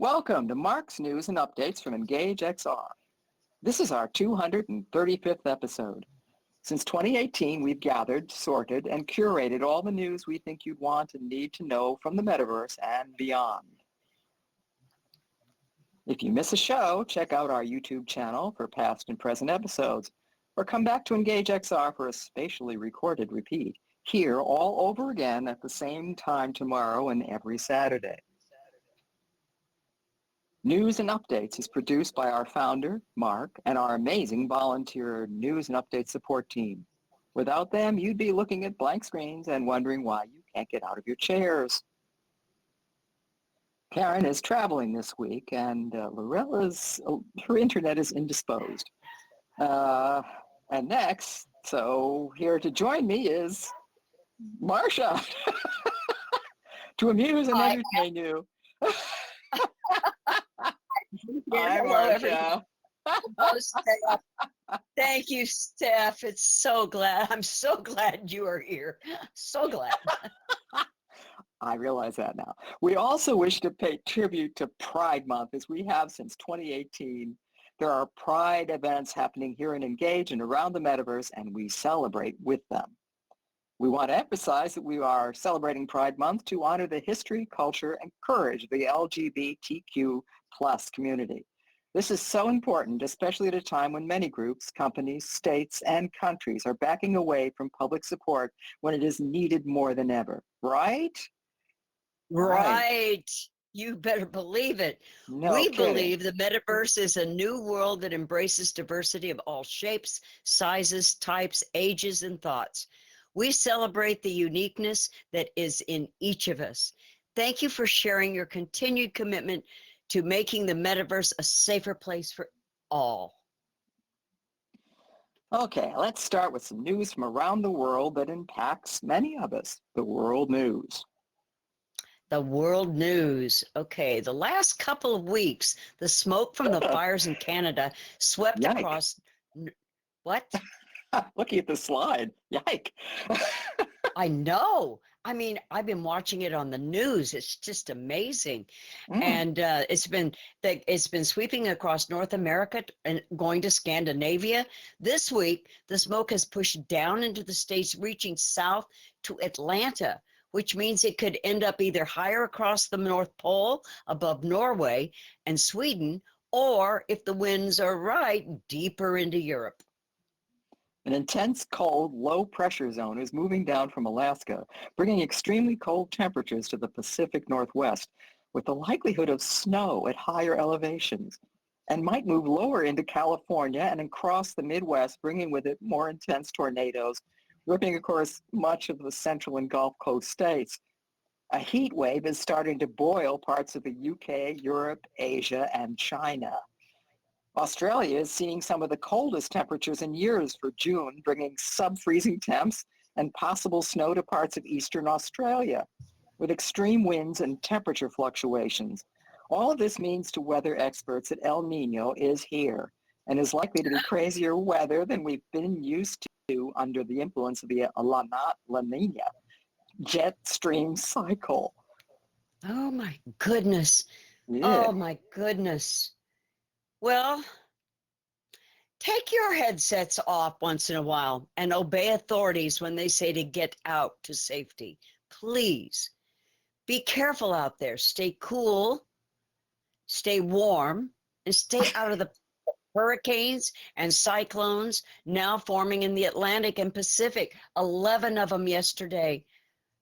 Welcome to Mark's News and Updates from Engage XR. This is our 235th episode. Since 2018, we've gathered, sorted, and curated all the news we think you'd want and need to know from the metaverse and beyond. If you miss a show, check out our YouTube channel for past and present episodes, or come back to Engage XR for a spatially recorded repeat, here all over again at the same time tomorrow and every Saturday. News and Updates is produced by our founder, Mark, and our amazing volunteer News and Update support team. Without them, you'd be looking at blank screens and wondering why you can't get out of your chairs. Karen is traveling this week, and her internet is indisposed. And next, so here to join me is Marsha to amuse and entertain you. Hello, everyone. Oh, Steph. Thank you, Steph. I'm so glad you are here. So glad. I realize that now. We also wish to pay tribute to Pride Month, as we have since 2018. There are Pride events happening here in Engage and around the metaverse, and we celebrate with them. We want to emphasize that we are celebrating Pride Month to honor the history, culture, and courage of the LGBTQ+ community. This is so important, especially at a time when many groups, companies, states, and countries are backing away from public support when it is needed more than ever. Right? Right. You better believe it. No We kidding. believe the metaverse is a new world that embraces diversity of all shapes, sizes, types, ages, and thoughts. We celebrate the uniqueness that is in each of us. Thank you for sharing your continued commitment to making the metaverse a safer place for all. Okay, let's start with some news from around the world that impacts many of us. The world news. The world news. Okay, the last couple of weeks, the smoke from the fires in Canada swept Yike. across. What? Looking at the slide. Yike. I know. I mean, I've been watching it on the news. It's just amazing. And it's been sweeping across North America and going to Scandinavia. This week, the smoke has pushed down into the states, reaching south to Atlanta, which means it could end up either higher across the North Pole above Norway and Sweden, or if the winds are right, deeper into Europe. An intense cold, low-pressure zone is moving down from Alaska, bringing extremely cold temperatures to the Pacific Northwest, with the likelihood of snow at higher elevations, and might move lower into California and across the Midwest, bringing with it more intense tornadoes, ripping, of course, much of the Central and Gulf Coast states. A heat wave is starting to boil parts of the UK, Europe, Asia, and China. Australia is seeing some of the coldest temperatures in years for June, bringing sub-freezing temps and possible snow to parts of eastern Australia, with extreme winds and temperature fluctuations. All of this means to weather experts that El Nino is here and is likely to be crazier weather than we've been used to under the influence of the La Nina jet stream cycle. Oh my goodness. Yeah. Oh my goodness. Well, take your headsets off once in a while and obey authorities when they say to get out to safety. Please be careful out there. Stay cool, stay warm, and stay out of the hurricanes and cyclones now forming in the Atlantic and Pacific. 11 of them yesterday.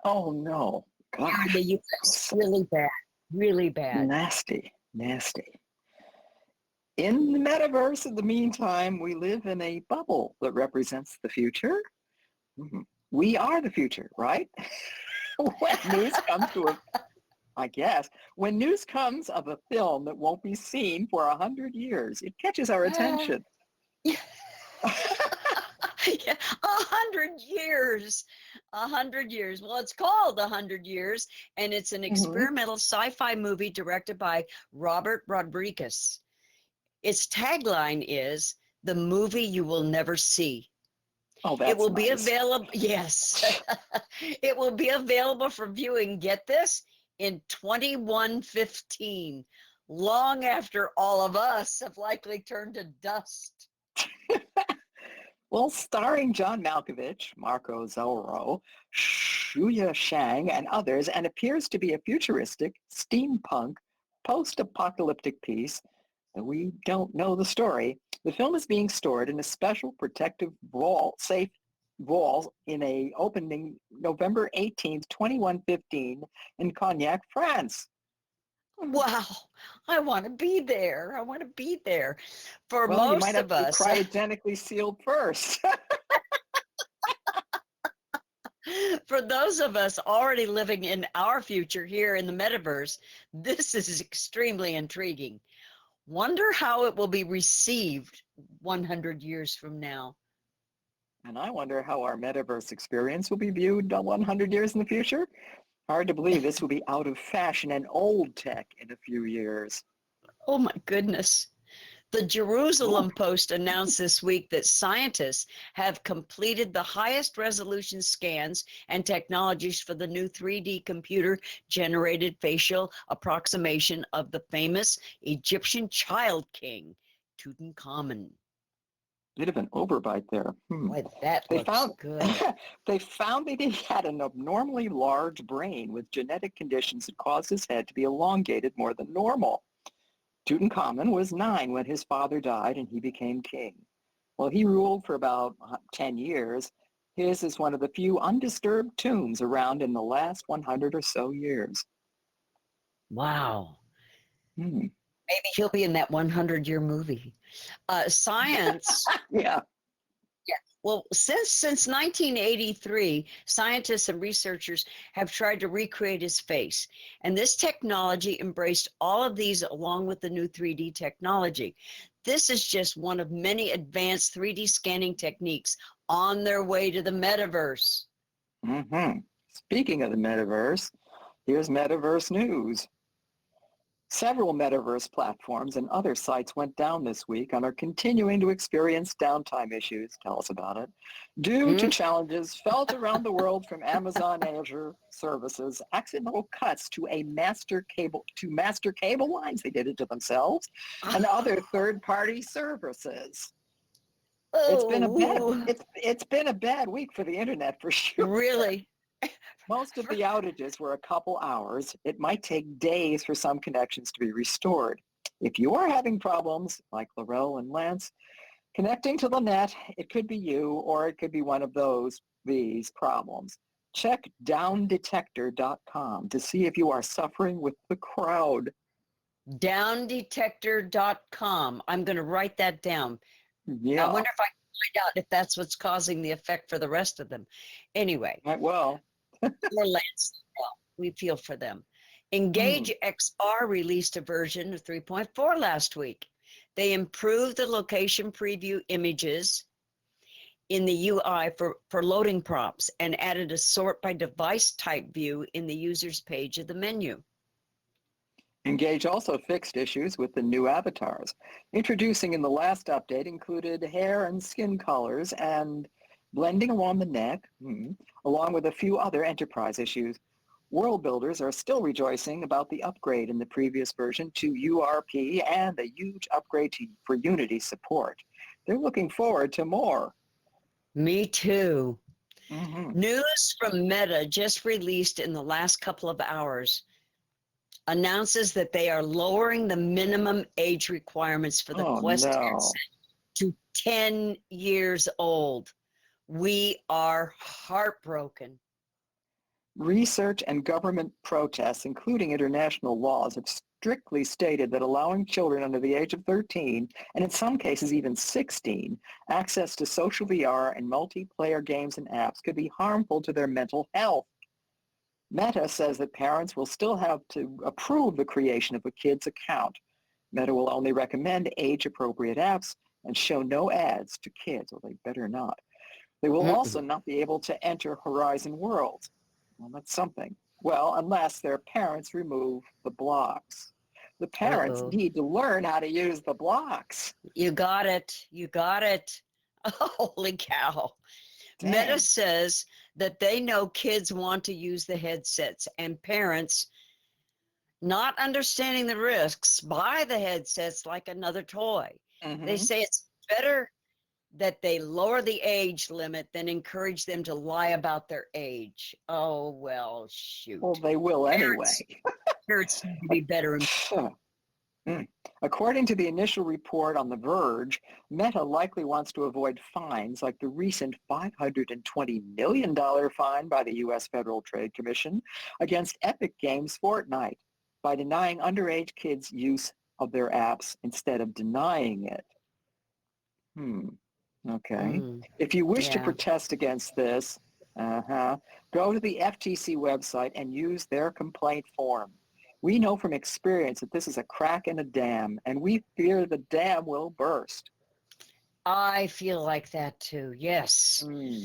Oh no. Here Gosh. in the US. Really bad. Really bad. Nasty, nasty. In the metaverse, in the meantime, we live in a bubble that represents the future. We are the future, right? When news comes when news comes of a film that won't be seen for 100 years, it catches our attention. Yeah, 100 years. 100 years. Well, it's called 100 Years, and it's an experimental sci-fi movie directed by Robert Rodriguez. Its tagline is, "The movie you will never see." Oh, that's It will nice. be available, yes. It will be available for viewing, get this, in 2115. long after all of us have likely turned to dust. Well, starring John Malkovich, Marco Zorro, Shuya Shang, and others, and appears to be a futuristic, steampunk, post-apocalyptic piece that we don't know the story. The film is being stored in a special protective safe wall in a opening November 18th, 2115 in Cognac, France. Wow, I want to be there. I want to be there. For Well, you might most have of to be us, cryogenically sealed first. for those of us already living in our future here in the metaverse, this is extremely intriguing. Wonder how it will be received 100 years from now. And I wonder how our metaverse experience will be viewed 100 years in the future. Hard to believe this will be out of fashion and old tech in a few years. Oh my goodness. The Ooh. Jerusalem Post announced this week that scientists have completed the highest resolution scans and technologies for the new 3D computer-generated facial approximation of the famous Egyptian child king, Tutankhamun. Bit of an overbite there. Boy, that They looks found good. they found that he had an abnormally large brain with genetic conditions that caused his head to be elongated more than normal. Tutankhamun was 9 when his father died and he became king. Well, he ruled for about 10 years. His is one of the few undisturbed tombs around in the last 100 or so years. Wow. Hmm. Maybe he'll be in that 100-year movie. Science. Yeah. Yeah. Well, since 1983, scientists and researchers have tried to recreate his face, and this technology embraced all of these along with the new 3D technology. This is just one of many advanced 3D scanning techniques on their way to the metaverse. Mm-hmm. Speaking of the metaverse, here's metaverse news. Several metaverse platforms and other sites went down this week and are continuing to experience downtime issues. Tell us about it. Due to Hmm? challenges felt around the world from Amazon Azure services, accidental cuts to master cable lines, they did it to themselves, and other third-party services. It's been a bad Oh, it's been a bad week for the internet for sure. really? Most of the outages were a couple hours. It might take days for some connections to be restored. If you are having problems, like Laurel and Lance, connecting to the net, it could be you or it could be one of these problems. Check downdetector.com to see if you are suffering with the crowd. Downdetector.com. I'm going to write that down. I Yeah, wonder if I can find out if that's what's causing the effect for the rest of them. Anyway, might well. or Lance, well, we feel for them. Hmm. Engage XR released a version of 3.4 last week. They improved the location preview images in the UI for loading prompts and added a sort by device type view in the user's page of the menu. Engage also fixed issues with the new avatars. Introducing in the last update included hair and skin colors and blending along the neck, along with a few other enterprise issues. World builders are still rejoicing about the upgrade in the previous version to URP and a huge upgrade for Unity support. They're looking forward to more. Me too. Mm-hmm. News from Meta just released in the last couple of hours announces that they are lowering the minimum age requirements for the Oh, Quest no. headset to 10 years old. We are heartbroken. Research and government protests, including international laws, have strictly stated that allowing children under the age of 13, and in some cases even 16, access to social VR and multiplayer games and apps could be harmful to their mental health. Meta says that parents will still have to approve the creation of a kid's account. Meta will only recommend age-appropriate apps and show no ads to kids, or they better not. They will also not be able to enter Horizon Worlds. Well, that's something. Well, unless their parents remove the blocks. The parents Uh-oh. need to learn how to use the blocks. You got it. You got it. Holy cow. Meta Dang. says that they know kids want to use the headsets and parents not understanding the risks, buy the headsets like another toy. They Hmm. say it's better that they lower the age limit than encourage them to lie about their age. Oh, well, Well, shoot. they will anyway. Parents need to be better. Mm. According to the initial report on The Verge, Meta likely wants to avoid fines like the recent $520 million fine by the U.S. Federal Trade Commission against Epic Games' Fortnite by denying underage kids use of their apps instead of denying it. Hmm. Okay. Mm, If you wish to yeah. protest against this, go to the FTC website and use their complaint form. We know from experience that this is a crack in a dam, and we fear the dam will burst. I feel like that too. Yes. Hmm.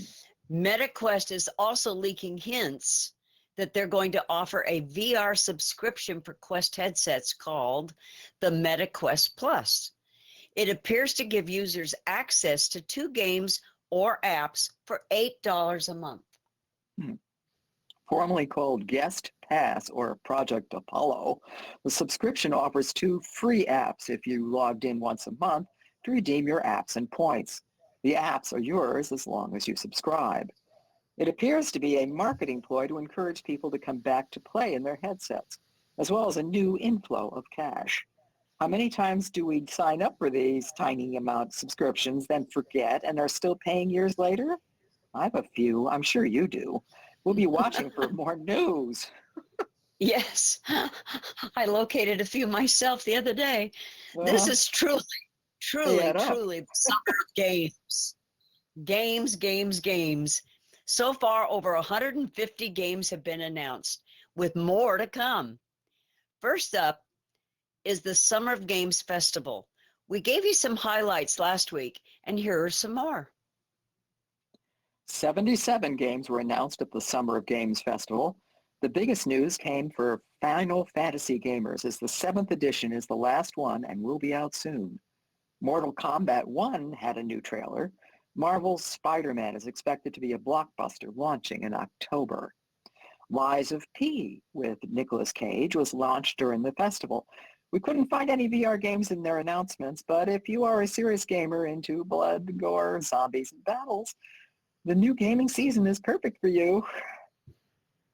MetaQuest is also leaking hints that they're going to offer a VR subscription for Quest headsets called the MetaQuest Plus. It appears to give users access to 2 games or apps for $8 a month. Hmm. Formerly called Guest Pass or Project Apollo, the subscription offers 2 free apps if you logged in once a month to redeem your apps and points. The apps are yours as long as you subscribe. It appears to be a marketing ploy to encourage people to come back to play in their headsets, as well as a new inflow of cash. How many times do we sign up for these tiny amount subscriptions, then forget, and are still paying years later? I have a few. I'm sure you do. We'll be watching for more news. Yes, I located a few myself the other day. This Uh, is truly, they truly, add up. truly the summer of games. Games, games, games. So far, over 150 games have been announced, with more to come. First up is the Summer of Games Festival. We gave you some highlights last week, and here are some more. 77 games were announced at the Summer of Games Festival. The biggest news came for Final Fantasy gamers as the 7th edition is the last one and will be out soon. Mortal Kombat 1 had a new trailer. Marvel's Spider-Man is expected to be a blockbuster launching in October. Lies of P with Nicolas Cage was launched during the festival. We couldn't find any VR games in their announcements, but if you are a serious gamer into blood, gore, zombies, and battles, the new gaming season is perfect for you.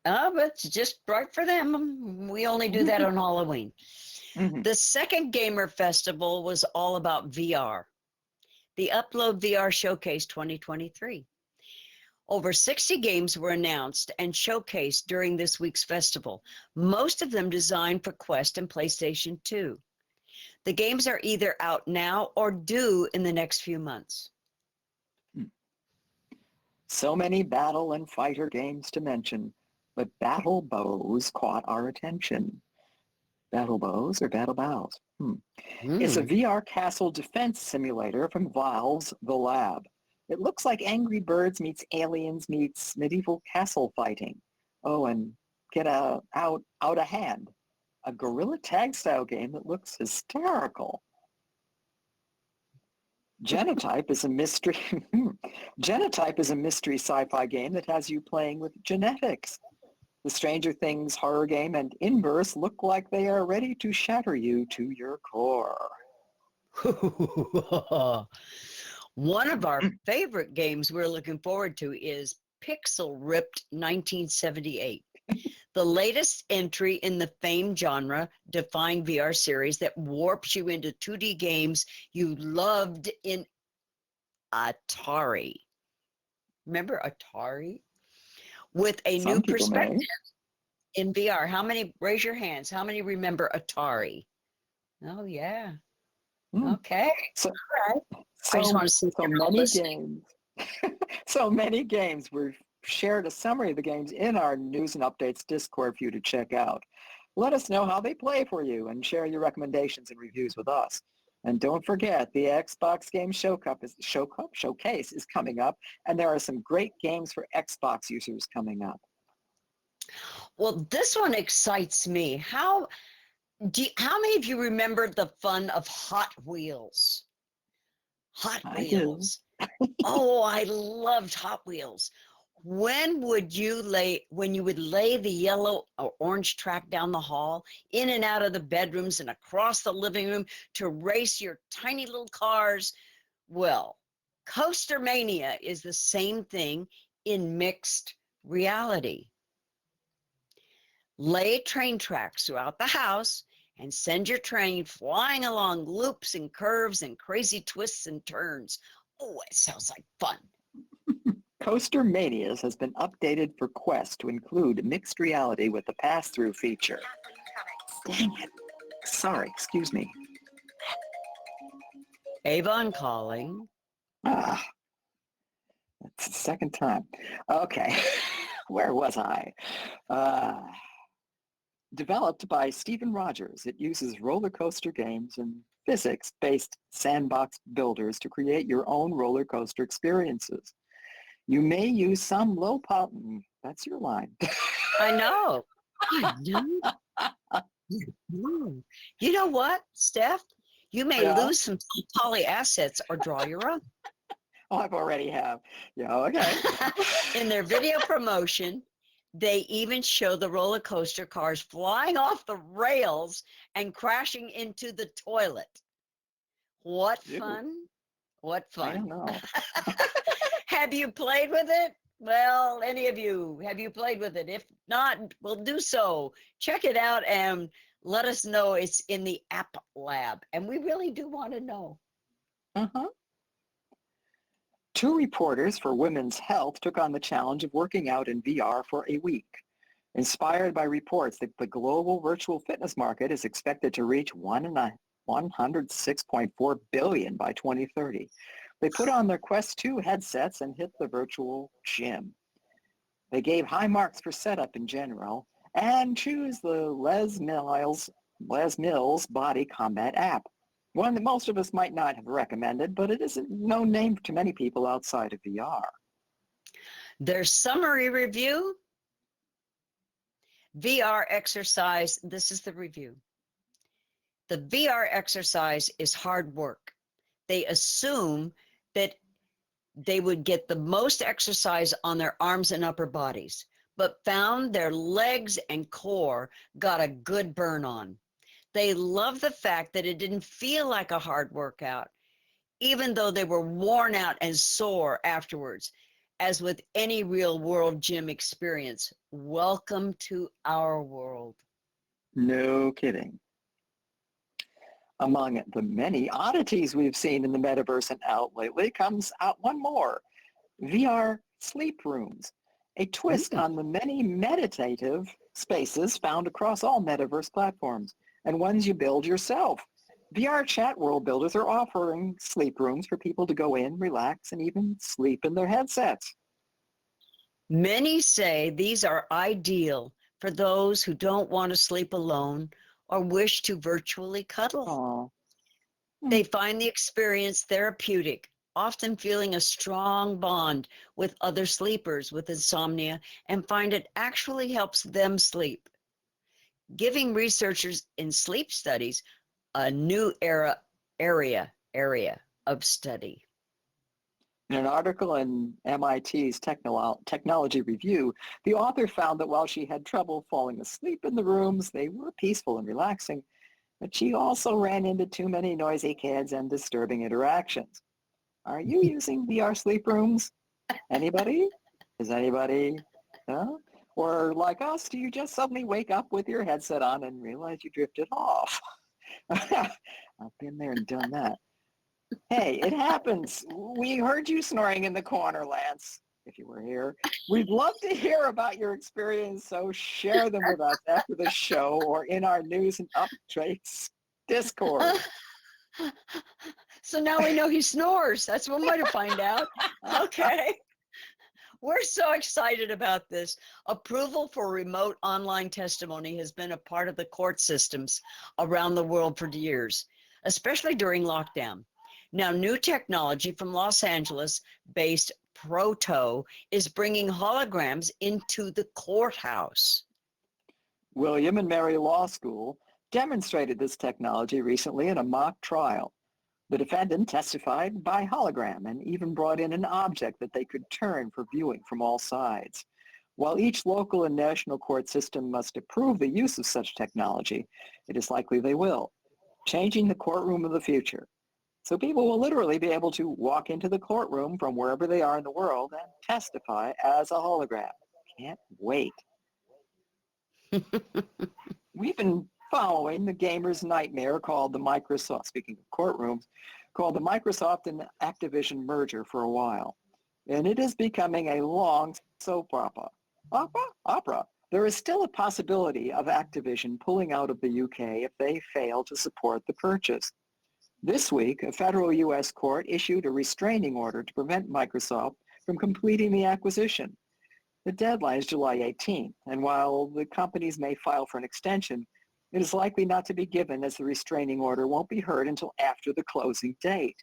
But it's just right for them. We only do that on Halloween. Mhm. The second Gamer Festival was all about VR. The Upload VR Showcase 2023. Over 60 games were announced and showcased during this week's festival, most of them designed for Quest and PlayStation 2. The games are either out now or due in the next few months. So many battle and fighter games to mention, but Battle Bows caught our attention. Battle Bows or Battle Bows? It's a Hmm. VR castle defense simulator from Valve's The Lab. It looks like Angry Birds meets Aliens meets medieval castle fighting. Oh, and get out of hand. A gorilla tag style game that looks hysterical. Genotype is a mystery. Genotype is a mystery sci-fi game that has you playing with genetics. The Stranger Things horror game and Inverse look like they are ready to shatter you to your core. One of our favorite games we're looking forward to is Pixel Ripped 1978, the latest entry in the famed genre-defying VR series that warps you into 2D games you loved in Atari. Remember Atari? With a new Some people perspective may. in VR. How many, raise your hands, how many remember Atari? Oh, yeah. Hmm. Okay. So, All right. I just so, want to see if so you're all many listening. games. So many games. We've shared a summary of the games in our News and Updates Discord for you to check out. Let us know how they play for you and share your recommendations and reviews with us. And don't forget, the Xbox Game Showcase is coming up, and there are some great games for Xbox users coming up. Well, this one excites me. How many of you remember the fun of Hot Wheels? Hot I do. Wheels. Oh, I loved Hot Wheels. When you would lay the yellow or orange track down the hall, in and out of the bedrooms and across the living room to race your tiny little cars? Well, Coaster Mania is the same thing in mixed reality. Lay train tracks throughout the house and send your train flying along loops and curves and crazy twists and turns. Oh, it sounds like fun. Coaster Manias has been updated for Quest to include mixed reality with the pass-through feature. Dang it. Sorry, excuse me. Avon calling. Ah, that's the second time. Okay, where was I? Developed by Stephen Rogers, it uses roller coaster games and physics-based sandbox builders to create your own roller coaster experiences. You may use some low power. That's your line. I know. I know. You know what, Steph? You may Yeah. lose some poly assets or draw your own. Oh, I've already have. Yeah, okay. In their video promotion, they even show the roller coaster cars flying off the rails and crashing into the toilet. What fun? What I fun. don't know. Have you played with it? Well, any of you, have you played with it? If not, we'll do so. Check it out and let us know. It's in the App Lab, and we really do want to know. Uh-huh. 2 reporters for Women's Health took on the challenge of working out in VR for a week. Inspired by reports that the global virtual fitness market is expected to reach 106.4 billion by 2030. They put on their Quest 2 headsets and hit the virtual gym. They gave high marks for setup in general and choose the Les Mills Body Combat app, one that most of us might not have recommended, but it is a known name to many people outside of VR. Their summary review, VR exercise, this is the review. The VR exercise is hard work. They assume that they would get the most exercise on their arms and upper bodies, but found their legs and core got a good burn on. They love the fact that it didn't feel like a hard workout, even though they were worn out and sore afterwards. As with any real world gym experience, welcome to our world. No kidding. Among the many oddities we've seen in the metaverse and out lately comes out one more, VR sleep rooms, a twist on the many meditative spaces found across all metaverse platforms and ones you build yourself. VR chat world builders are offering sleep rooms for people to go in, relax, and even sleep in their headsets. Many say these are ideal for those who don't want to sleep alone or wish to virtually cuddle. Aww. They find the experience therapeutic, often feeling a strong bond with other sleepers with insomnia, and find it actually helps them sleep, giving researchers in sleep studies a new area of study. In an article in MIT's Technology Review, the author found that while she had trouble falling asleep in the rooms, they were peaceful and relaxing, but she also ran into too many noisy kids and disturbing interactions. Are you using VR sleep rooms? Anybody? Is anybody? Huh? Or like us, do you just suddenly wake up with your headset on and realize you drifted off? I've been there and done that. Hey, it happens. We heard you snoring in the corner, Lance, if you were here. We'd love to hear about your experience, so share them with us after the show or in our news and updates Discord. So now we know he snores. That's one way to find out. Okay. We're so excited about this. Approval for remote online testimony has been a part of the court systems around the world for years, especially during lockdown. Now, new technology from Los Angeles-based Proto is bringing holograms into the courthouse. William and Mary Law School demonstrated this technology recently in a mock trial. The defendant testified by hologram and even brought in an object that they could turn for viewing from all sides. While each local and national court system must approve the use of such technology, it is likely they will, changing the courtroom of the future. So people will literally be able to walk into the courtroom from wherever they are in the world and testify as a hologram. Can't wait. We've been following the gamer's nightmare called the Microsoft, speaking of courtrooms, called the Microsoft and Activision merger for a while. And it is becoming a long soap opera. There is still a possibility of Activision pulling out of the UK if they fail to support the purchase. This week, a federal U.S. court issued a restraining order to prevent Microsoft from completing the acquisition. The deadline is July 18th, and while the companies may file for an extension, it is likely not to be given as the restraining order won't be heard until after the closing date.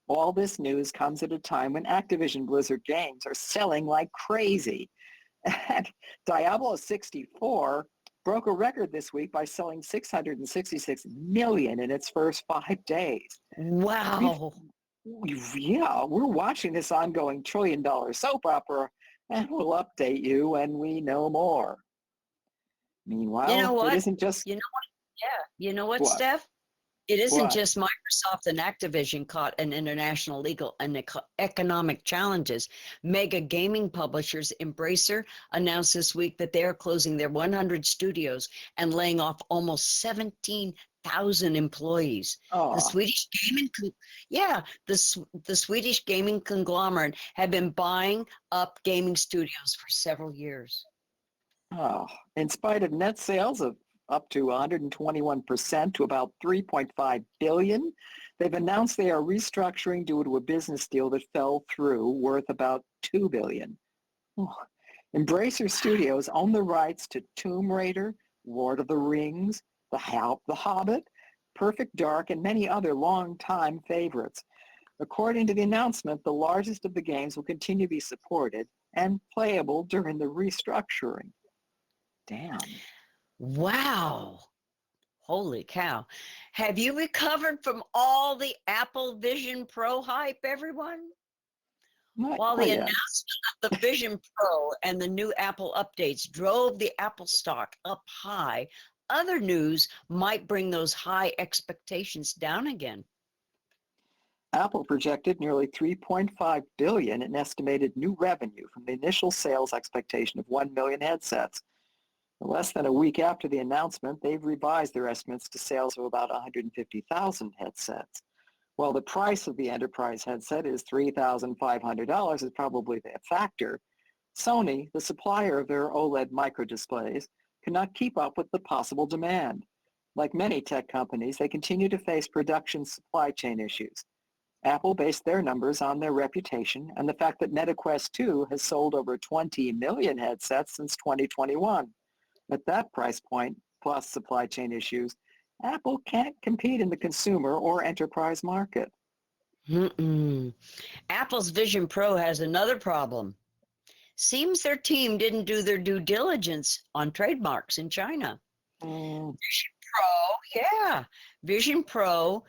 All this news comes at a time when Activision Blizzard games are selling like crazy. And Diablo 64 broke a record this week by selling 666 million in its first 5 days. Wow. We're watching this ongoing trillion-dollar soap opera, and we'll update you when we know more. Meanwhile, You know what? it isn't just... You know what? Yeah. You know what, What? Steph? It isn't What? just Microsoft and Activision caught in international legal and economic challenges. Mega gaming publishers Embracer announced this week that they are closing their 100 studios and laying off almost 17,000 employees. Oh, The Swedish gaming, the Swedish gaming conglomerate had been buying up gaming studios for several years. In spite of net sales of up to 121% to about $3.5 billion, they've announced they are restructuring due to a business deal that fell through worth about $2 billion. Embracer Studios own the rights to Tomb Raider, Lord of the Rings, The Hobbit, Perfect Dark, and many other long-time favorites. According to the announcement, the largest of the games will continue to be supported and playable during the restructuring. Damn. Wow. Holy cow. Have you recovered from all the Apple Vision Pro hype, everyone? Not While quite the yet. announcement of the Vision Pro and the new Apple updates drove the Apple stock up high, other news might bring those high expectations down again. Apple projected nearly $3.5 billion in estimated new revenue from the initial sales expectation of 1 million headsets. Less than a week after the announcement, they've revised their estimates to sales of about 150,000 headsets. While the price of the enterprise headset is $3,500 is probably a factor, Sony, the supplier of their OLED microdisplays, cannot keep up with the possible demand. Like many tech companies, they continue to face production supply chain issues. Apple based their numbers on their reputation and the fact that Meta Quest 2 has sold over 20 million headsets since 2021. At that price point, plus supply chain issues, Apple can't compete in the consumer or enterprise market. Apple's Vision Pro has another problem. Seems their team didn't do their due diligence on trademarks in China. Vision Pro, Vision Pro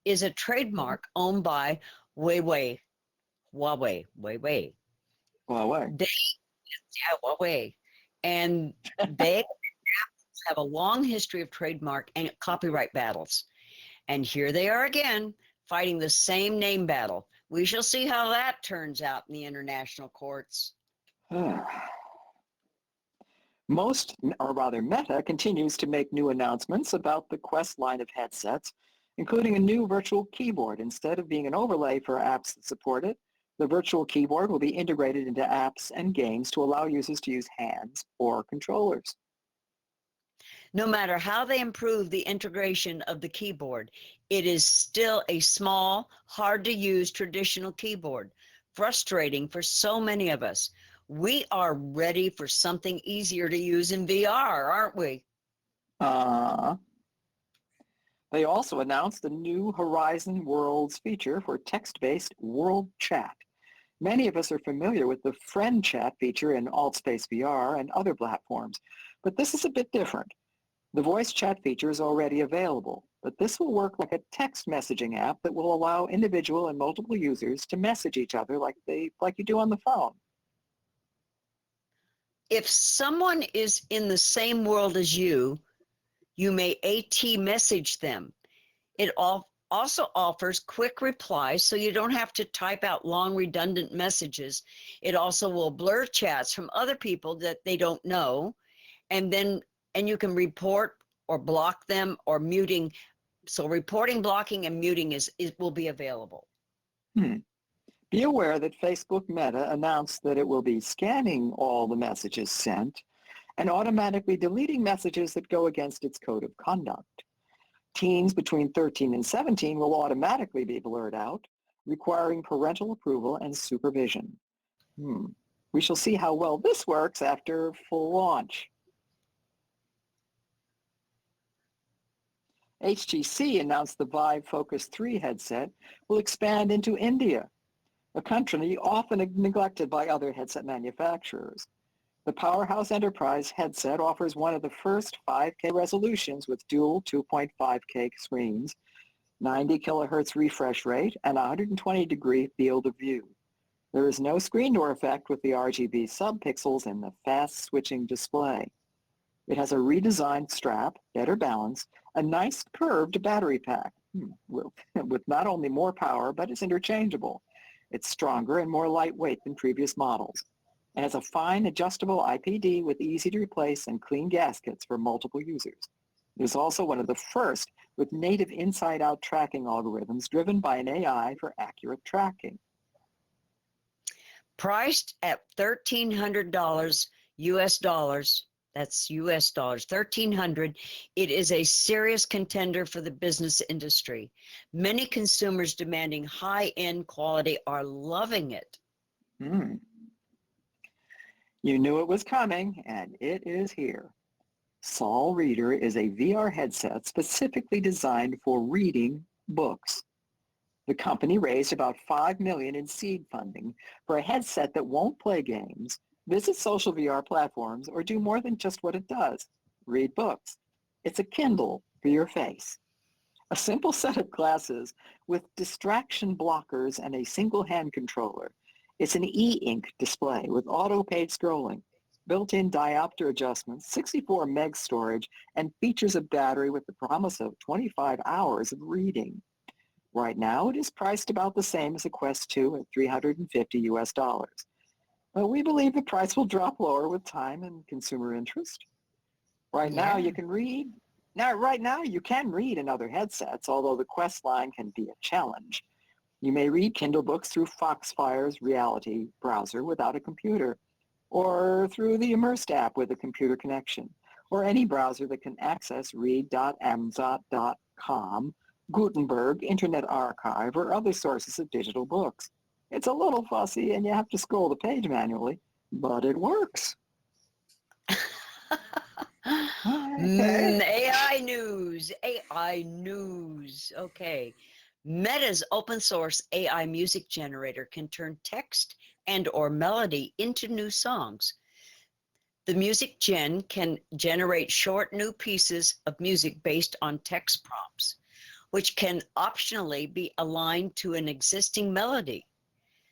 is a trademark owned by Huawei. Huawei. Huawei. And they have a long history of trademark and copyright battles. And here they are again, fighting the same name battle. We shall see how that turns out in the international courts. Meta continues to make new announcements about the Quest line of headsets, including a new virtual keyboard. Instead of being an overlay for apps that support it, the virtual keyboard will be integrated into apps and games to allow users to use hands or controllers. No matter how they improve the integration of the keyboard, it is still a small, hard-to-use traditional keyboard, frustrating for so many of us. We are ready for something easier to use in VR, aren't we? They also announced a new Horizon Worlds feature for text-based world chat. Many of us are familiar with the friend chat feature in AltspaceVR and other platforms, but this is a bit different. The voice chat feature is already available, but this will work like a text messaging app that will allow individual and multiple users to message each other like you do on the phone. If someone is in the same world as you may AT message them. It also offers quick replies, so you don't have to type out long redundant messages. It also will blur chats from other people that they don't know, and you can report or block them or muting. So reporting, blocking, and muting will be available. Be aware that Facebook Meta announced that it will be scanning all the messages sent and automatically deleting messages that go against its code of conduct. Teens between 13 and 17 will automatically be blurred out, requiring parental approval and supervision. We shall see how well this works after full launch. HTC announced the Vive Focus 3 headset will expand into India, a country often neglected by other headset manufacturers. The Powerhouse Enterprise headset offers one of the first 5K resolutions with dual 2.5K screens, 90 kilohertz refresh rate, and 120-degree field of view. There is no screen door effect with the RGB subpixels in the fast-switching display. It has a redesigned strap, better balance, a nice curved battery pack with not only more power, but it's interchangeable. It's stronger and more lightweight than previous models, and has a fine adjustable IPD with easy to replace and clean gaskets for multiple users. It is also one of the first with native inside-out tracking algorithms driven by an AI for accurate tracking. Priced at $1,300 US dollars, that's US dollars, $1,300, it is a serious contender for the business industry. Many consumers demanding high-end quality are loving it. You knew it was coming, and it is here. Sol Reader is a VR headset specifically designed for reading books. The company raised about $5 million in seed funding for a headset that won't play games, visit social VR platforms, or do more than just what it does, read books. It's a Kindle for your face. A simple set of glasses with distraction blockers and a single hand controller. It's an e-ink display with auto-page scrolling, built-in diopter adjustments, 64 meg storage, and features a battery with the promise of 25 hours of reading. Right now, it is priced about the same as a Quest 2 at $350 US dollars. But we believe the price will drop lower with time and consumer interest. Right now, you can read in other headsets, although the Quest line can be a challenge. You may read Kindle books through Foxfire's Reality browser without a computer, or through the Immersed app with a computer connection, or any browser that can access read.amazon.com, Gutenberg, Internet Archive, or other sources of digital books. It's a little fussy and you have to scroll the page manually, but it works. AI news. Okay. Meta's open source AI music generator can turn text and or melody into new songs. The music gen can generate short new pieces of music based on text prompts, which can optionally be aligned to an existing melody.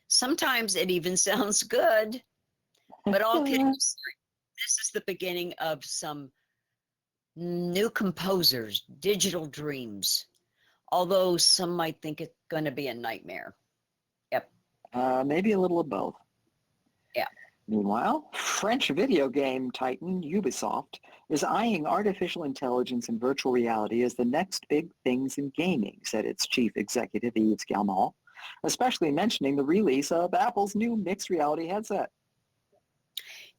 Sometimes it even sounds good, but all kidding aside, this is the beginning of some new composers' digital dreams, although some might think it's going to be a nightmare. Yep. Maybe a little of both. Yeah. Meanwhile, French video game titan Ubisoft is eyeing artificial intelligence and virtual reality as the next big things in gaming, said its chief executive Yves Guillemot, especially mentioning the release of Apple's new mixed reality headset.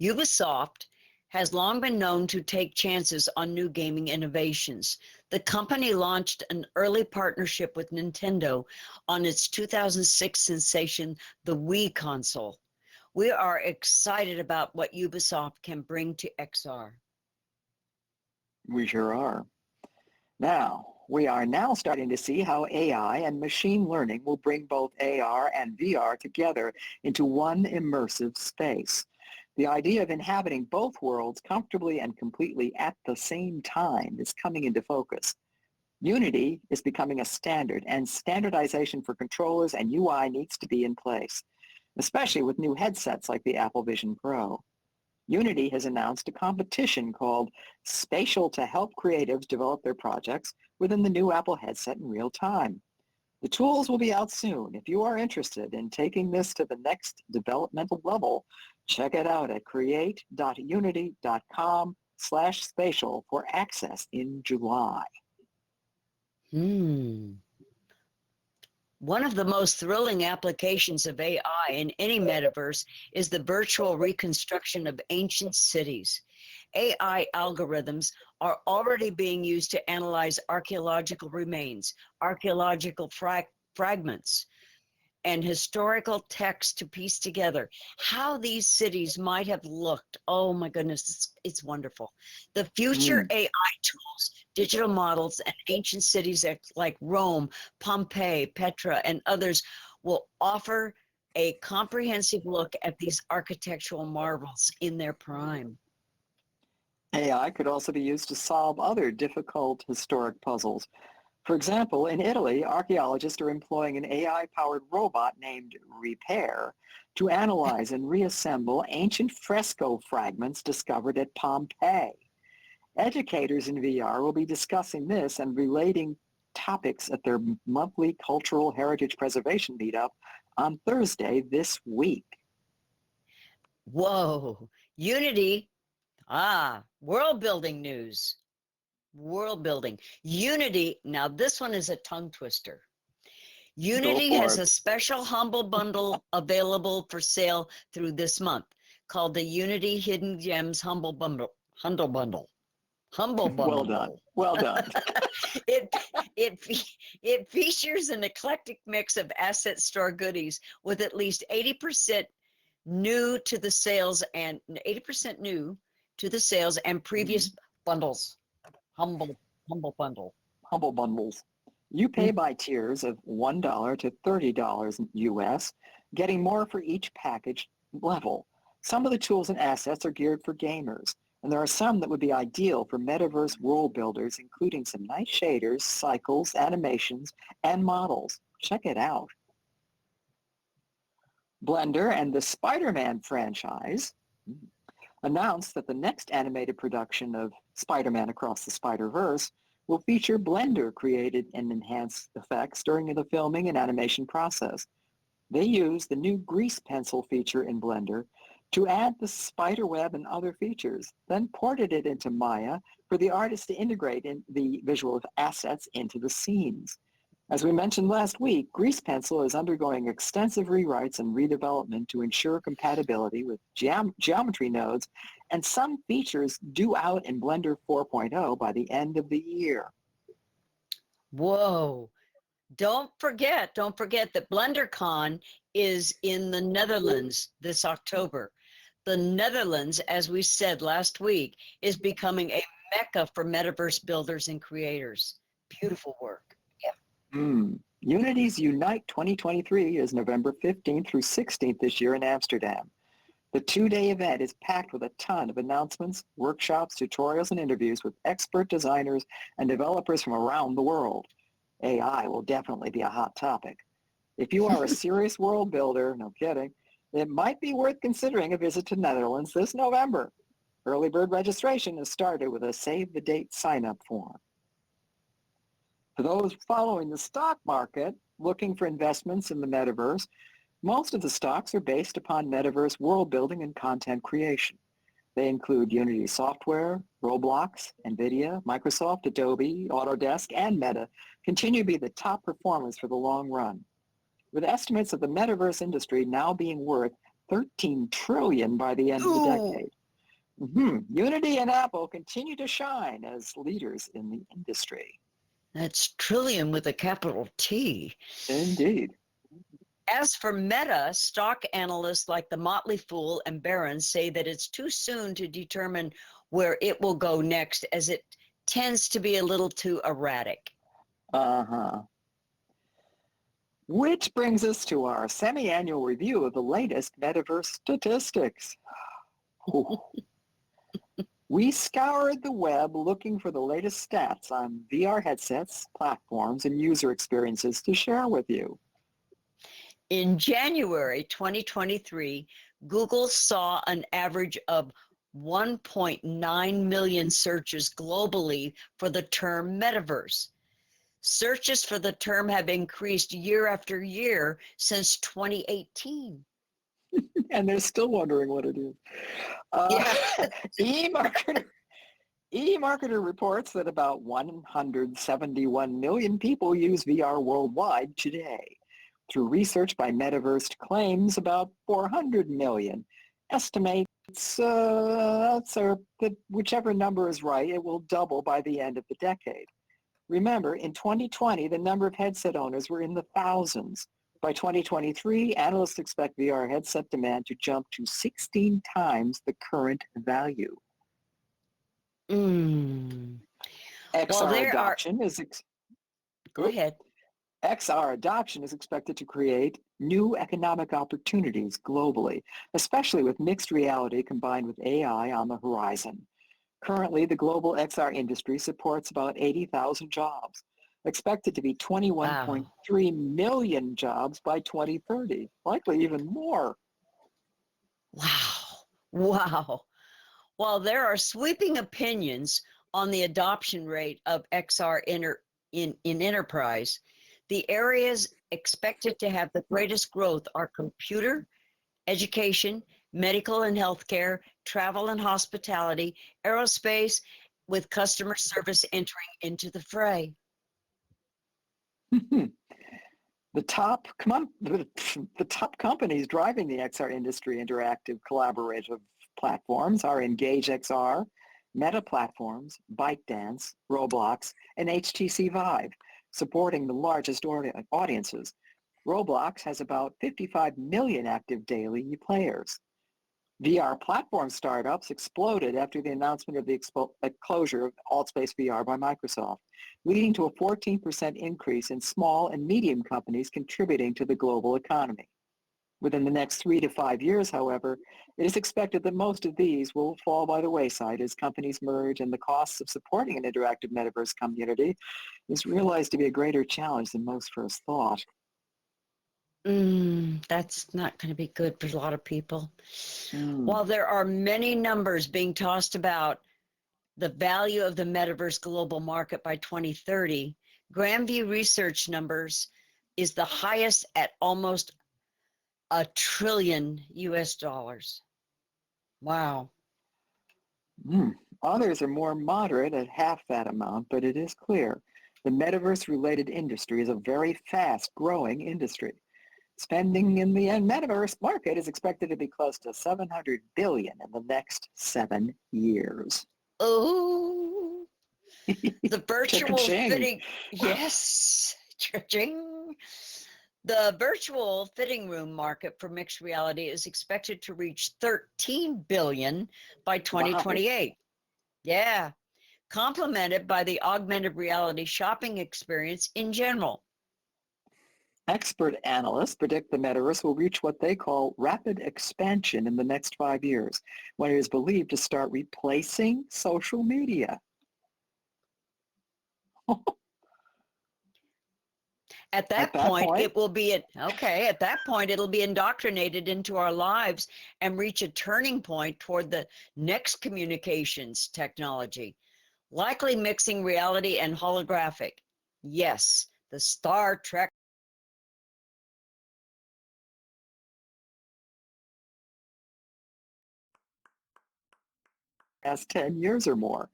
Ubisoft has long been known to take chances on new gaming innovations. The company launched an early partnership with Nintendo on its 2006 sensation, the Wii console. We are excited about what Ubisoft can bring to XR. We sure are. We are now starting to see how AI and machine learning will bring both AR and VR together into one immersive space. The idea of inhabiting both worlds comfortably and completely at the same time is coming into focus. Unity is becoming a standard, and standardization for controllers and UI needs to be in place, especially with new headsets like the Apple Vision Pro. Unity has announced a competition called Spatial to help creatives develop their projects within the new Apple headset in real time. The tools will be out soon. If you are interested in taking this to the next developmental level, check it out at create.unity.com/spatial for access in July. One of the most thrilling applications of AI in any metaverse is the virtual reconstruction of ancient cities. AI algorithms are already being used to analyze archaeological remains, archaeological fragments, and historical texts to piece together how these cities might have looked. Oh my goodness, it's wonderful. The future AI tools, digital models, and ancient cities like Rome, Pompeii, Petra, and others will offer a comprehensive look at these architectural marvels in their prime. AI could also be used to solve other difficult historic puzzles. For example, in Italy, archaeologists are employing an AI-powered robot named Repair to analyze and reassemble ancient fresco fragments discovered at Pompeii. Educators in VR will be discussing this and relating topics at their monthly Cultural Heritage Preservation meetup on Thursday this week. Whoa, Unity, world building news. World building. Unity, now this one is a tongue twister. Unity has a special Humble Bundle available for sale through this month called the Unity Hidden Gems Humble Bundle. Humble Bundle. Well done. Well done. It features an eclectic mix of asset store goodies with at least 80% new to the sales and 80% new to the sales and previous bundles. Humble bundle. Humble bundles. You pay by tiers of $1 to $30 US, getting more for each package level. Some of the tools and assets are geared for gamers, and there are some that would be ideal for metaverse world builders, including some nice shaders, cycles, animations, and models. Check it out. Blender and the Spider-Man franchise announced that the next animated production of Spider-Man Across the Spider-Verse will feature Blender created and enhanced effects during the filming and animation process. They use the new grease pencil feature in Blender to add the spider web and other features, then ported it into Maya for the artist to integrate in the visual assets into the scenes. As we mentioned last week, Grease Pencil is undergoing extensive rewrites and redevelopment to ensure compatibility with geometry nodes, and some features due out in Blender 4.0 by the end of the year. Whoa. Don't forget that BlenderCon is in the Netherlands this October. The Netherlands, as we said last week, is becoming a mecca for metaverse builders and creators. Beautiful work. Unity's Unite 2023 is November 15th through 16th this year in Amsterdam. The two-day event is packed with a ton of announcements, workshops, tutorials, and interviews with expert designers and developers from around the world. AI will definitely be a hot topic. If you are a serious world builder, no kidding, it might be worth considering a visit to Netherlands this November. Early bird registration has started with a save-the-date sign-up form. For those following the stock market, looking for investments in the metaverse, most of the stocks are based upon metaverse world building and content creation. They include Unity Software, Roblox, NVIDIA, Microsoft, Adobe, Autodesk, and Meta continue to be the top performers for the long run. With estimates of the metaverse industry now being worth $13 trillion by the end of the decade. Unity and Apple continue to shine as leaders in the industry. That's trillion with a capital T. Indeed. As for Meta, stock analysts like the Motley Fool and Barron say that it's too soon to determine where it will go next, as it tends to be a little too erratic. Which brings us to our semi-annual review of the latest metaverse statistics. Ooh. We scoured the web looking for the latest stats on VR headsets, platforms, and user experiences to share with you. In January 2023, Google saw an average of 1.9 million searches globally for the term metaverse. Searches for the term have increased year after year since 2018. And they're still wondering what it is. Yeah. eMarketer reports that about 171 million people use VR worldwide today. Through research by Metaverse claims about 400 million. Estimates that whichever number is right, it will double by the end of the decade. Remember, in 2020, the number of headset owners were in the thousands. By 2023, analysts expect VR headset demand to jump to 16 times the current value. Mm. XR Well, adoption Go ahead. XR adoption is expected to create new economic opportunities globally, especially with mixed reality combined with AI on the horizon. Currently, the global XR industry supports about 80,000 jobs, expected to be 21.3 million jobs by 2030, likely even more. Wow. Wow. While there are sweeping opinions on the adoption rate of XR in enterprise, the areas expected to have the greatest growth are computer, education, medical and healthcare, travel and hospitality, aerospace, with customer service entering into the fray. The top companies driving the XR industry interactive collaborative platforms are Engage XR, Meta Platforms, ByteDance, Roblox, and HTC Vive, supporting the largest audiences. Roblox has about 55 million active daily players. VR platform startups exploded after the announcement of the closure of AltspaceVR by Microsoft, leading to a 14% increase in small and medium companies contributing to the global economy. Within the next 3 to 5 years, however, it is expected that most of these will fall by the wayside as companies merge and the costs of supporting an interactive metaverse community is realized to be a greater challenge than most first thought. That's not going to be good for a lot of people. Mm. While there are many numbers being tossed about the value of the metaverse global market by 2030, Grandview Research numbers is the highest at almost $1 trillion US. Wow. Others are more moderate at half that amount, but it is clear the metaverse-related industry is a very fast-growing industry. Spending in the metaverse market is expected to be close to $700 billion in the next 7 years. Oh, the virtual Cha-ching. fitting, yes, cha-ching. The virtual fitting room market for mixed reality is expected to reach $13 billion by 2028. Wow. Yeah, complemented by the augmented reality shopping experience in general. Expert analysts predict the metaverse will reach what they call rapid expansion in the next 5 years, when it is believed to start replacing social media. At that point, it will be at that point, it'll be indoctrinated into our lives and reach a turning point toward the next communications technology, likely mixing reality and holographic. Yes, the Star Trek. Past 10 years or more.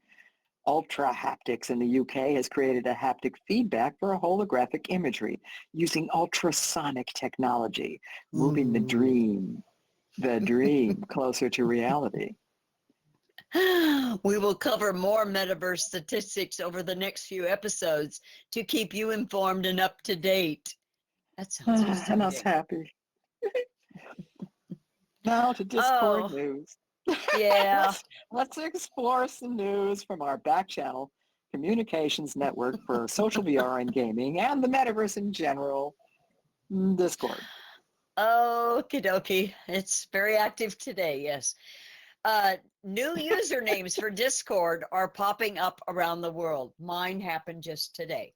Ultra Haptics in the UK has created a haptic feedback for holographic imagery using ultrasonic technology, moving the dream closer to reality. We will cover more metaverse statistics over the next few episodes to keep you informed and up to date. That sounds exciting. And us happy. Now to Discord news. Yeah. let's explore some news from our back channel communications network for social VR and gaming and the metaverse in general, Discord. Okie dokie. It's very active today, yes. New usernames for Discord are popping up around the world. Mine happened just today.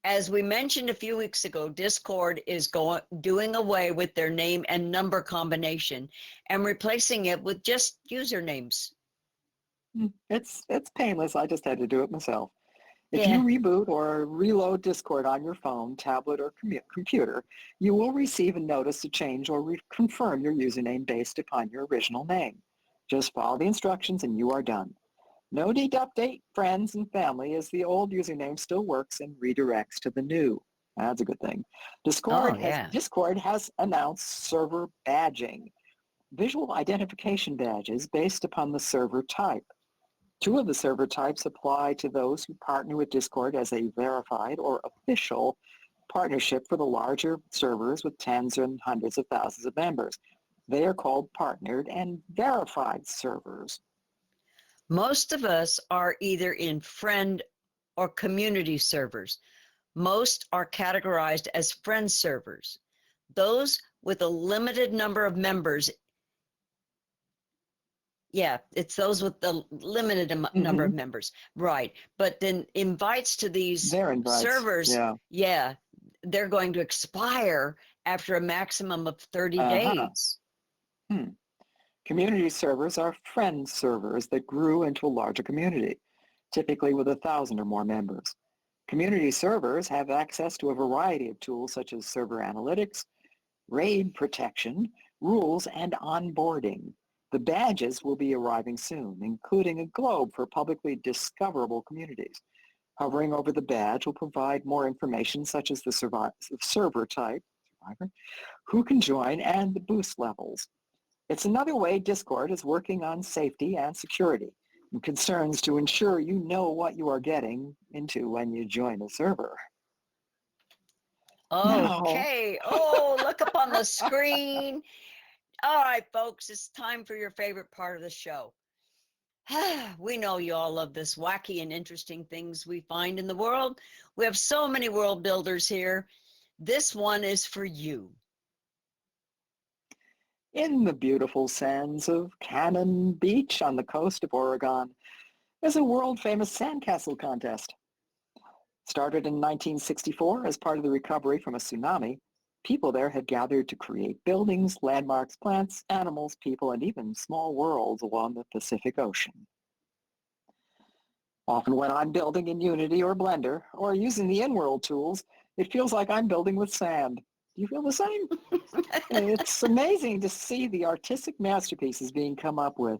As we mentioned a few weeks ago, Discord is doing away with their name and number combination and replacing it with just usernames. It's painless. I just had to do it myself. If you Yeah. reboot or reload Discord on your phone, tablet, or computer, you will receive a notice to change or confirm your username based upon your original name. Just follow the instructions and you are done. No need to update friends and family as the old username still works and redirects to the new. That's a good thing. Oh, yeah. Discord has announced server badging, visual identification badges based upon the server type. Two of the server types apply to those who partner with Discord as a verified or official partnership for the larger servers with tens and hundreds of thousands of members. They are called partnered and verified servers. Most of us are either in friend or community servers. Most are categorized as friend servers. Those with a limited number of members, yeah, it's those with the limited number of members, right? But then invites to these Their invites, servers, yeah, they're going to expire after a maximum of 30 days. Community servers are friend servers that grew into a larger community, typically with 1,000 or more members. Community servers have access to a variety of tools such as server analytics, RAID protection, rules, and onboarding. The badges will be arriving soon, including a globe for publicly discoverable communities. Hovering over the badge will provide more information such as the server type, who can join, and the boost levels. It's another way Discord is working on safety and security and concerns to ensure you know what you are getting into when you join a server. Okay. Oh, look up on the screen. All right, folks, it's time for your favorite part of the show. We know you all love this wacky and interesting things we find in the world. We have so many world builders here. This one is for you. In the beautiful sands of Cannon Beach on the coast of Oregon is a world-famous sandcastle contest. Started in 1964 as part of the recovery from a tsunami, people there had gathered to create buildings, landmarks, plants, animals, people, and even small worlds along the Pacific Ocean. Often when I'm building in Unity or Blender or using the in-world tools, it feels like I'm building with sand. Do you feel the same? It's amazing to see the artistic masterpieces being come up with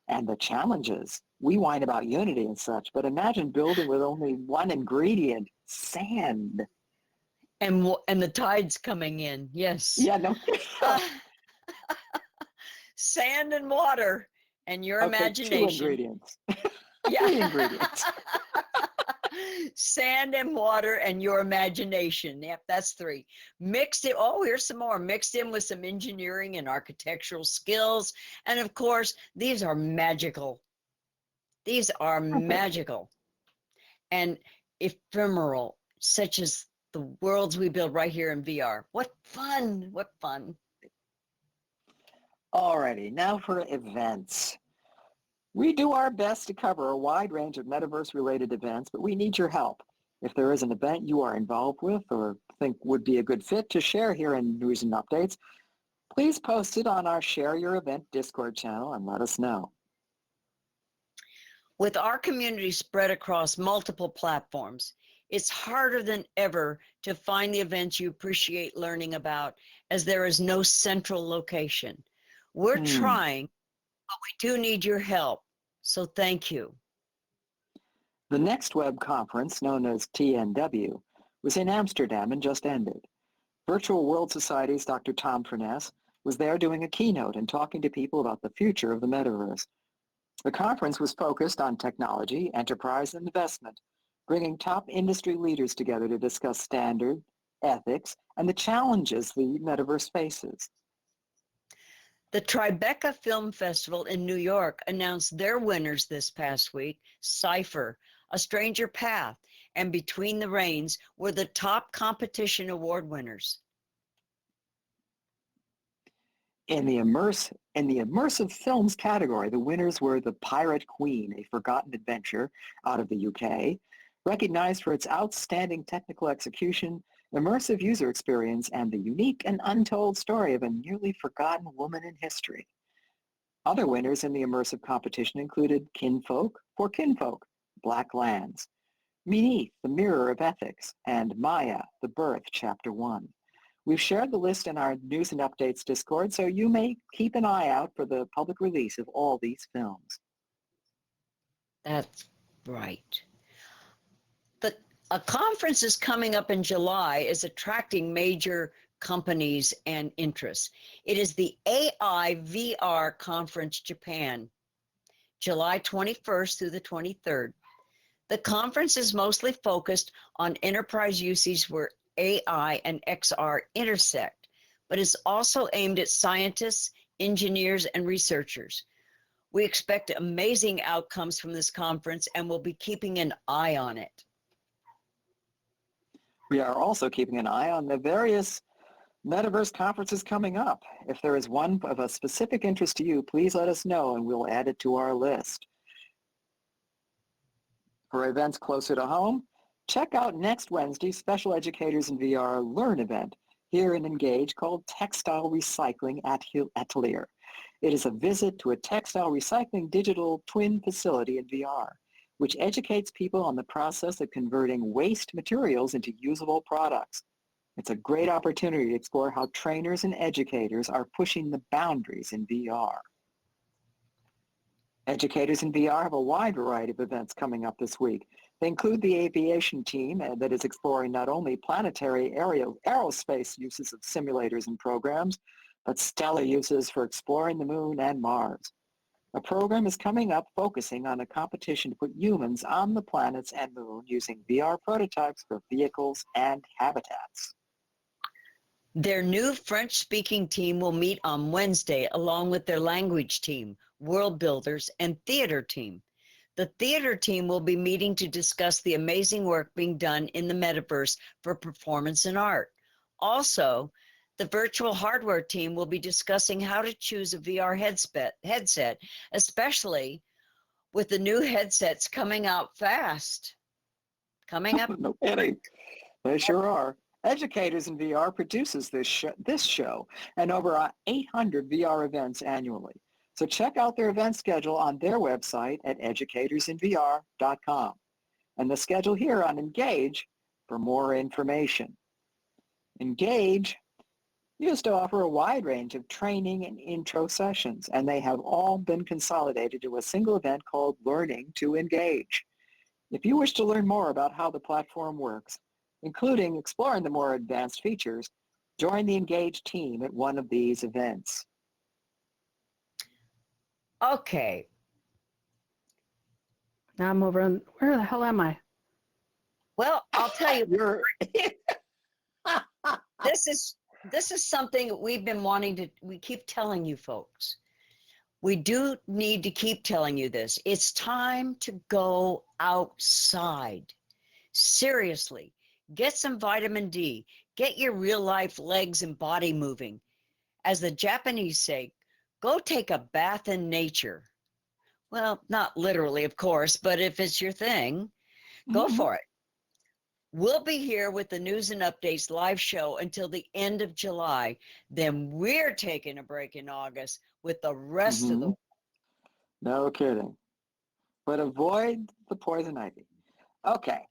and the challenges. We whine about Unity and such, but imagine building with only one ingredient, sand. And the tide's coming in, yes. Yeah, no. Sand and water and your imagination. 2 ingredients. Yeah. 3 ingredients. Sand and water and your imagination. Yep, that's 3. Mixed it. Oh, here's some more. Mixed in with some engineering and architectural skills. And of course, these are magical. These are magical and ephemeral, such as the worlds we build right here in VR. What fun. What fun. Alrighty, now for events. We do our best to cover a wide range of metaverse-related events, but we need your help. If there is an event you are involved with or think would be a good fit to share here in News and Updates, please post it on our Share Your Event Discord channel and let us know. With our community spread across multiple platforms, it's harder than ever to find the events you appreciate learning about, as there is no central location. We're trying, but we do need your help, so thank you. The next web conference, known as TNW, was in Amsterdam and just ended. Virtual World Society's Dr. Tom Furness was there doing a keynote and talking to people about the future of the metaverse. The conference was focused on technology, enterprise, and investment, bringing top industry leaders together to discuss standard, ethics, and the challenges the metaverse faces. The Tribeca Film Festival in New York announced their winners this past week. Cypher, A Stranger Path, and Between the Rains were the top competition award winners. In the immersive films category, the winners were The Pirate Queen, A Forgotten Adventure out of the UK, recognized for its outstanding technical execution, immersive user experience, and the unique and untold story of a nearly forgotten woman in history. Other winners in the immersive competition included Kinfolk for Kinfolk, Black Lands, Beneath, The Mirror of Ethics, and Maya, The Birth, Chapter 1. We've shared the list in our News and Updates Discord, so you may keep an eye out for the public release of all these films. That's right. A conference is coming up in July is attracting major companies and interests. It is the AI VR Conference Japan, July 21st through the 23rd. The conference is mostly focused on enterprise usage where AI and XR intersect, but is also aimed at scientists, engineers, and researchers. We expect amazing outcomes from this conference and will be keeping an eye on it. We are also keeping an eye on the various metaverse conferences coming up. If there is one of a specific interest to you, please let us know and we'll add it to our list. For events closer to home, check out next Wednesday's Special Educators in VR Learn event here in Engage called Textile Recycling Atelier. It is a visit to a textile recycling digital twin facility in VR, which educates people on the process of converting waste materials into usable products. It's a great opportunity to explore how trainers and educators are pushing the boundaries in VR. Educators in VR have a wide variety of events coming up this week. They include the aviation team that is exploring not only planetary aerospace uses of simulators and programs, but stellar uses for exploring the moon and Mars. A program is coming up focusing on a competition to put humans on the planets and moon using VR prototypes for vehicles and habitats. Their new French-speaking team will meet on Wednesday along with their language team, world builders, and theater team. The theater team will be meeting to discuss the amazing work being done in the metaverse for performance and art. Also, the virtual hardware team will be discussing how to choose a VR headset, especially with the new headsets coming out fast. Coming up. No kidding. They sure are. Educators in VR produces this show and over 800 VR events annually. So check out their event schedule on their website at educatorsinvr.com and the schedule here on Engage for more information. Engage used to offer a wide range of training and intro sessions, and they have all been consolidated to a single event called Learning to Engage. If you wish to learn more about how the platform works, including exploring the more advanced features, join the Engage team at one of these events. Okay. Now I'm over on, where the hell am I? Well, I'll tell you, You're this is something we've been we keep telling you folks. We do need to keep telling you this. It's time to go outside. Seriously, get some vitamin D. Get your real life legs and body moving. As the Japanese say, go take a bath in nature. Well, not literally, of course, but if it's your thing, go for it. We'll be here with the News and Updates live show until the end of July. Then we're taking a break in August with the rest of the world. No kidding. But avoid the poison ivy. Okay.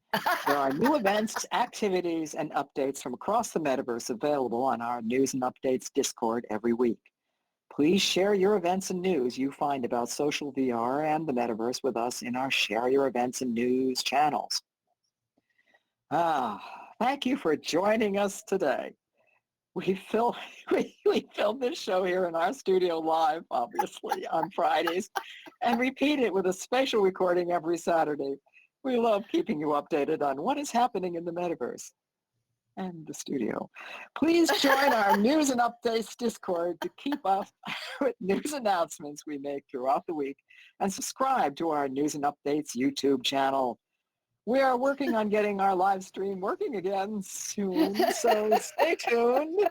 There are new events, activities, and updates from across the metaverse available on our News and Updates Discord every week. Please share your events and news you find about social VR and the metaverse with us in our Share Your Events and News channels. Thank you for joining us today. We filmed this show here in our studio live, obviously, on Fridays, and repeat it with a special recording every Saturday. We love keeping you updated on what is happening in the metaverse and the studio. Please join our News and Updates Discord to keep up with news announcements we make throughout the week, and subscribe to our News and Updates YouTube channel. We are working on getting our live stream working again soon, so stay tuned.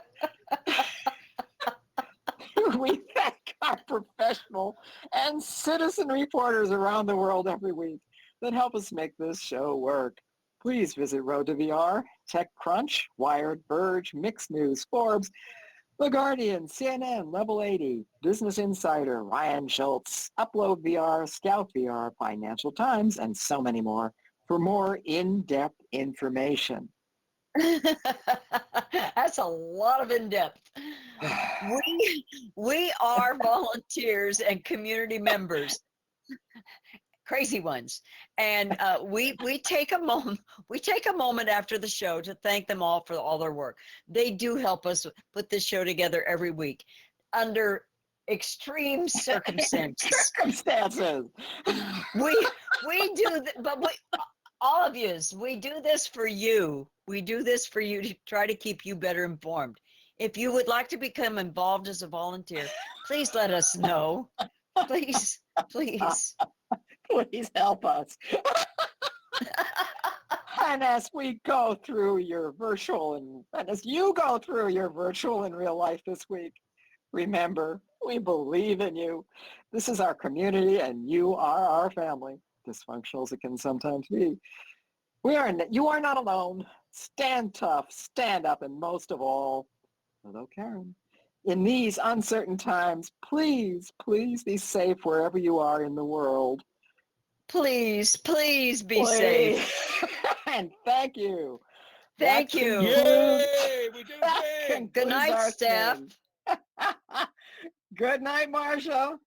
We thank our professional and citizen reporters around the world every week that help us make this show work. Please visit Road to VR, TechCrunch, Wired, Verge, Mixed News, Forbes, The Guardian, CNN, Level 80, Business Insider, Ryan Schultz, Upload VR, Scout VR, Financial Times, and so many more for more in-depth information. That's a lot of in-depth. We are volunteers and community members, crazy ones, and we take a moment after the show to thank them all for all their work. They do help us put this show together every week under extreme circumstances. We do, but all of yous, we do this for you. We do this for you to try to keep you better informed. If you would like to become involved as a volunteer, please let us know. Please. Please help us. And as we go through your virtual and as you go through your virtual and real life this week, remember, we believe in you. This is our community and you are our family, dysfunctional as it can sometimes be. You are not alone. Stand tough, stand up, and most of all, hello, Karen. In these uncertain times, please be safe wherever you are in the world. Please be safe. And thank you. Thank you. Yay! We did it! Good night, Steph. Good night, Marsha.